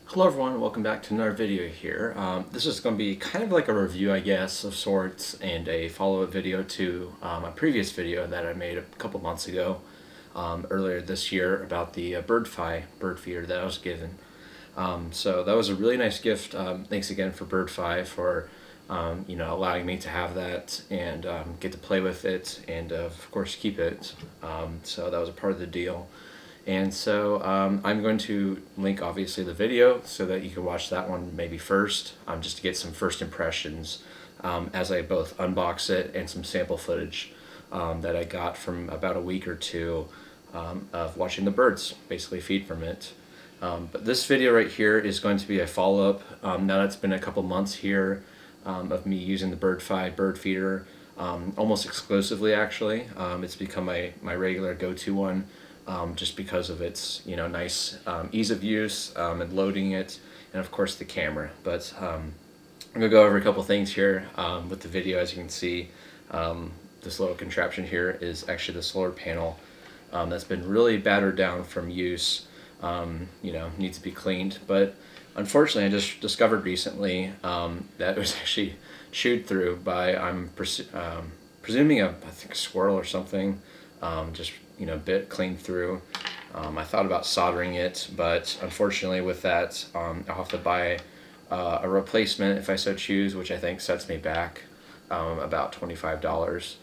Hello everyone, welcome back to another video here. This is going to be kind of like a review, I guess, of sorts, and a follow-up video to my previous video that I made a couple months ago, earlier this year, about the Birdfy bird feeder that I was given. So that was a really nice gift. Thanks again for Birdfy for allowing me to have that and get to play with it and of course keep it. So that was a part of the deal. And so I'm going to link obviously the video so that you can watch that one maybe first, just to get some first impressions as I both unbox it and some sample footage that I got from about a week or two of watching the birds basically feed from it. But this video right here is going to be a follow-up. Now that it's been a couple months here of me using the Birdfy bird feeder almost exclusively actually. It's become my regular go-to one. Just because of its nice ease of use and loading it, and of course the camera. But I'm gonna go over a couple things here with the video. As you can see, this little contraption here is actually the solar panel that's been really battered down from use. Needs to be cleaned. But unfortunately, I just discovered recently that it was actually chewed through by presuming I think a squirrel or something. Just bit clean through. I thought about soldering it, but unfortunately with that I'll have to buy a replacement if I so choose, which I think sets me back about $25.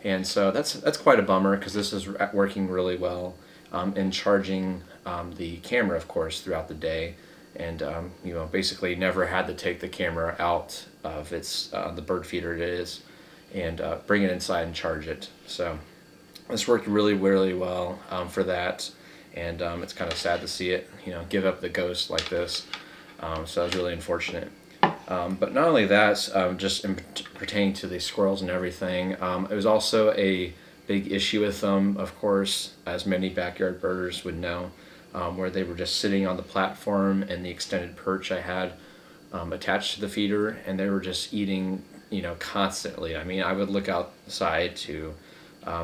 And so that's quite a bummer, because this is working really well in charging the camera, of course, throughout the day. And basically never had to take the camera out of its the bird feeder it is and bring it inside and charge it. So this worked really, really well for that, and it's kind of sad to see it, give up the ghost like this. So that was really unfortunate. But not only that, just pertaining to the squirrels and everything, it was also a big issue with them, of course, as many backyard birders would know, where they were just sitting on the platform and the extended perch I had attached to the feeder, and they were just eating, constantly. I mean, I would look outside to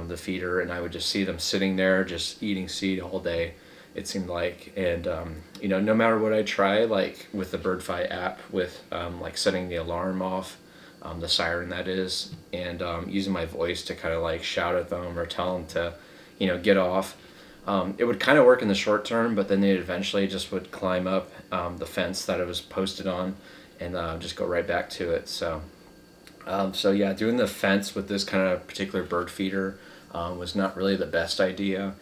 the feeder, and I would just see them sitting there just eating seed all day, it seemed like. And no matter what I try, like with the Birdfy app, with like setting the alarm off, the siren that is, and using my voice to kind of like shout at them or tell them to get off, it would kind of work in the short term, but then they eventually just would climb up the fence that it was posted on and just go right back to it. So yeah, doing the fence with this kind of particular bird feeder was not really the best idea,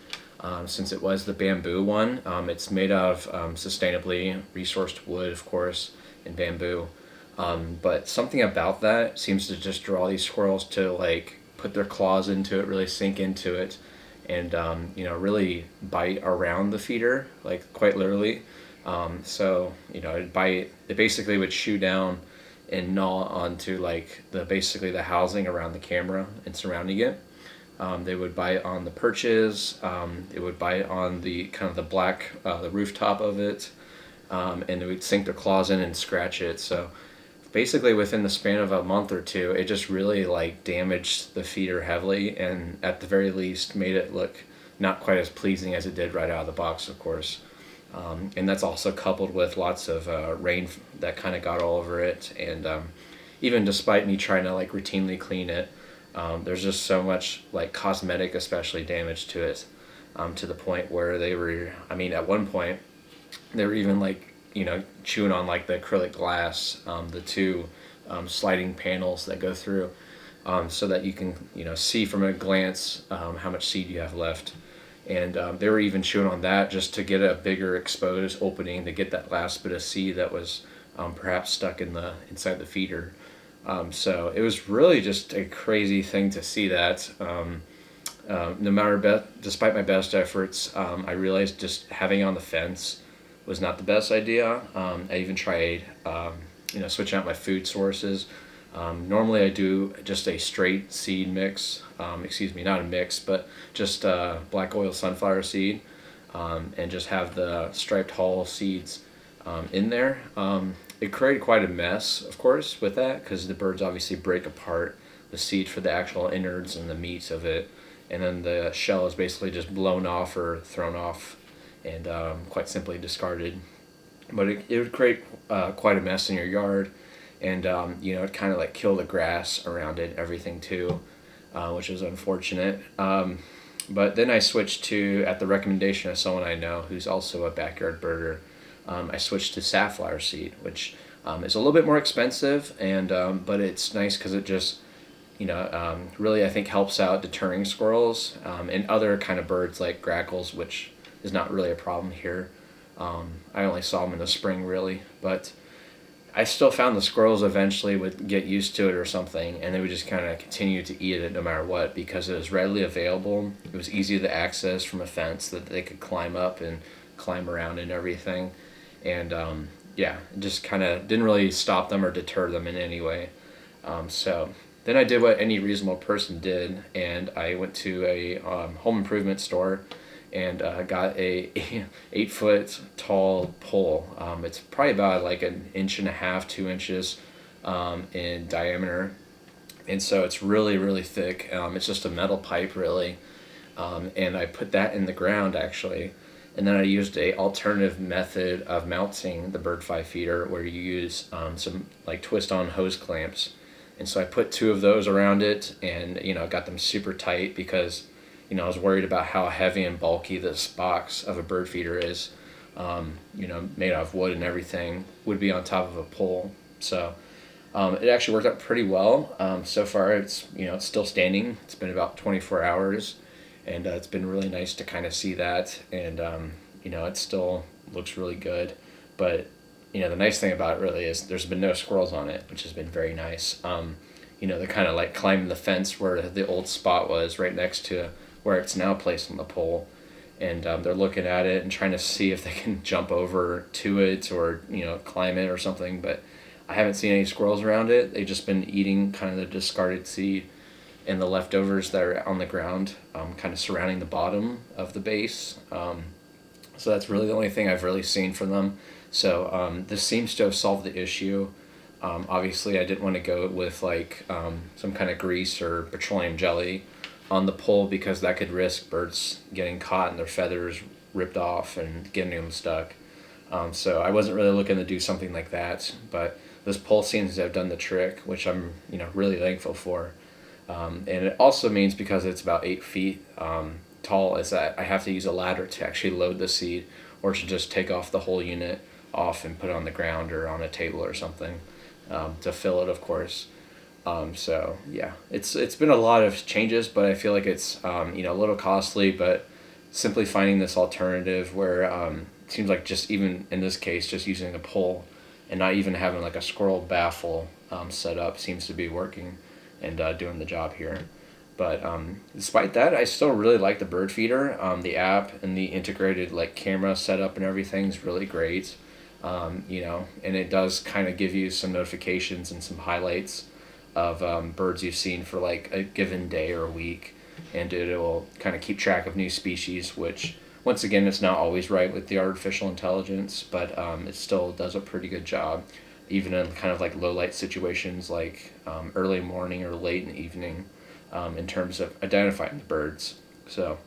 since it was the bamboo one. It's made out of sustainably resourced wood, of course, and bamboo. But something about that seems to just draw these squirrels to like put their claws into it, really sink into it, and really bite around the feeder, like quite literally. It'd bite. It basically would chew down and gnaw onto like basically the housing around the camera and surrounding it. They would bite on the perches. It would bite on the kind of the black the rooftop of it, and they would sink their claws in and scratch it. So basically within the span of a month or two, it just really like damaged the feeder heavily, and at the very least made it look not quite as pleasing as it did right out of the box, of course. And that's also coupled with lots of rain that kind of got all over it, and even despite me trying to like routinely clean it, there's just so much like cosmetic especially damage to it, to the point where they were, at one point they were even like chewing on like the acrylic glass, the two sliding panels that go through, so that you can see from a glance how much seed you have left. And they were even chewing on that just to get a bigger exposed opening to get that last bit of seed that was perhaps stuck inside the feeder. So it was really just a crazy thing to see that. Despite my best efforts, I realized just having it on the fence was not the best idea. I even tried switching out my food sources. Normally I do just a straight seed mix, not a mix, but just black oil sunflower seed, and just have the striped hull seeds in there. It created quite a mess, of course, with that, because the birds obviously break apart the seed for the actual innards and the meat of it, and then the shell is basically just blown off or thrown off and quite simply discarded. but it would create quite a mess in your yard, and it kind of like kill the grass around it, everything too, which is unfortunate. But then I switched to, at the recommendation of someone I know who's also a backyard birder, I switched to safflower seed, which is a little bit more expensive, and but it's nice because it just really I think helps out deterring squirrels and other kind of birds like grackles, which is not really a problem here. I only saw them in the spring really, but I still found the squirrels eventually would get used to it or something, and they would just kind of continue to eat it no matter what because it was readily available. It was easy to access from a fence that they could climb up and climb around and everything, and yeah, it just kind of didn't really stop them or deter them in any way. So then I did what any reasonable person did, and I went to a home improvement store and got a 8 foot tall pole. It's probably about like an inch and a half, 2 inches in diameter, and so it's really really thick. It's just a metal pipe really, and I put that in the ground actually, and then I used a alternative method of mounting the Birdfy feeder where you use some like twist on hose clamps, and so I put 2 of those around it, and got them super tight because I was worried about how heavy and bulky this box of a bird feeder is, made out of wood and everything, would be on top of a pole. So it actually worked out pretty well. So far it's still standing. It's been about 24 hours, and it's been really nice to kind of see that, and it still looks really good. But the nice thing about it really is there's been no squirrels on it, which has been very nice. They're kind of like climbing the fence where the old spot was right next to where it's now placed on the pole, and they're looking at it and trying to see if they can jump over to it or climb it or something, but I haven't seen any squirrels around it. They've just been eating kind of the discarded seed and the leftovers that are on the ground, kind of surrounding the bottom of the base. So that's really the only thing I've really seen from them. So this seems to have solved the issue. Obviously I didn't want to go with like some kind of grease or petroleum jelly on the pole because that could risk birds getting caught and their feathers ripped off and getting them stuck. So I wasn't really looking to do something like that, but this pole seems to have done the trick, which I'm really thankful for. And it also means, because it's about 8 feet tall, is that I have to use a ladder to actually load the seed, or to just take off the whole unit off and put it on the ground or on a table or something, to fill it, of course. So yeah, it's been a lot of changes, but I feel like it's a little costly, but simply finding this alternative where it seems like, just even in this case, just using a pole and not even having like a squirrel baffle set up seems to be working and doing the job here. But despite that, I still really like the bird feeder. The app and the integrated like camera setup and everything is really great. And it does kind of give you some notifications and some highlights of birds you've seen for like a given day or week, and it will kind of keep track of new species, which once again it's not always right with the artificial intelligence, but it still does a pretty good job, even in kind of like low light situations like early morning or late in the evening, in terms of identifying the birds. So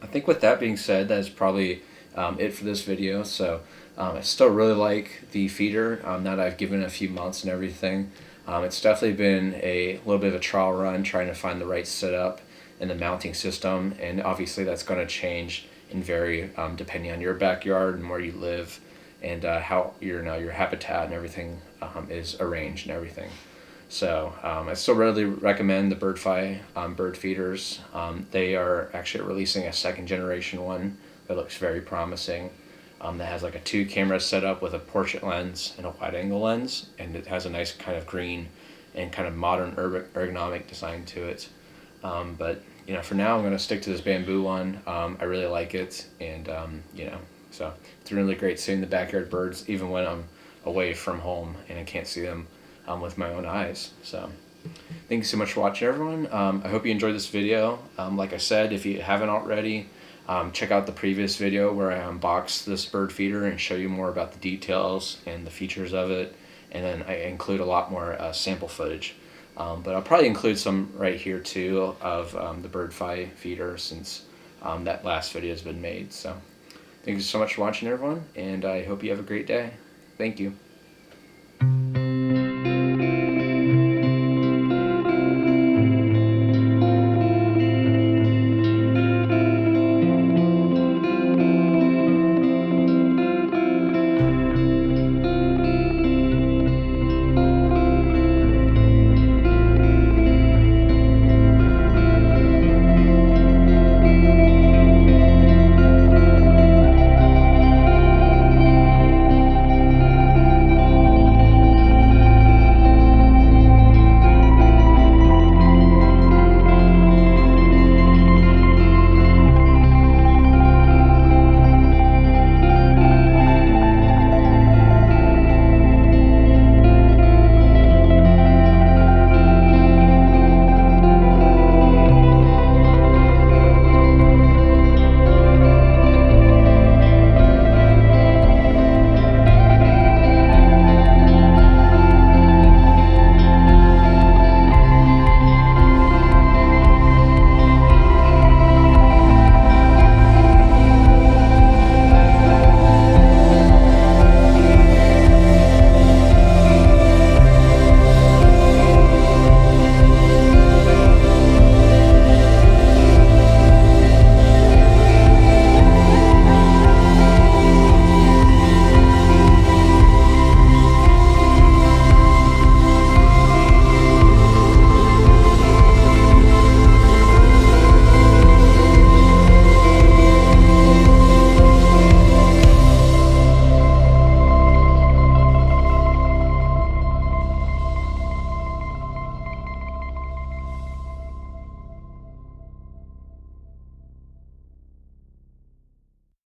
I think with that being said, that's probably it for this video. So I still really like the feeder that I've given it a few months and everything. It's definitely been a little bit of a trial run trying to find the right setup in the mounting system, and obviously that's going to change and vary depending on your backyard and where you live, and how your habitat and everything is arranged and everything. So I still really recommend the Birdfy bird feeders. They are actually releasing a second generation one that looks very promising. That has like a 2 camera setup with a portrait lens and a wide angle lens, and it has a nice kind of green and kind of modern ergonomic design to it. But for now I'm going to stick to this bamboo one. I really like it, and so it's really great seeing the backyard birds even when I'm away from home and I can't see them with my own eyes. So thank you so much for watching, everyone. I hope you enjoyed this video. Like I said, if you haven't already, check out the previous video where I unbox this bird feeder and show you more about the details and the features of it, and then I include a lot more sample footage. But I'll probably include some right here too of the Birdfy feeder, since that last video has been made. So Thank you so much for watching, everyone, and I hope you have a great day. Thank you.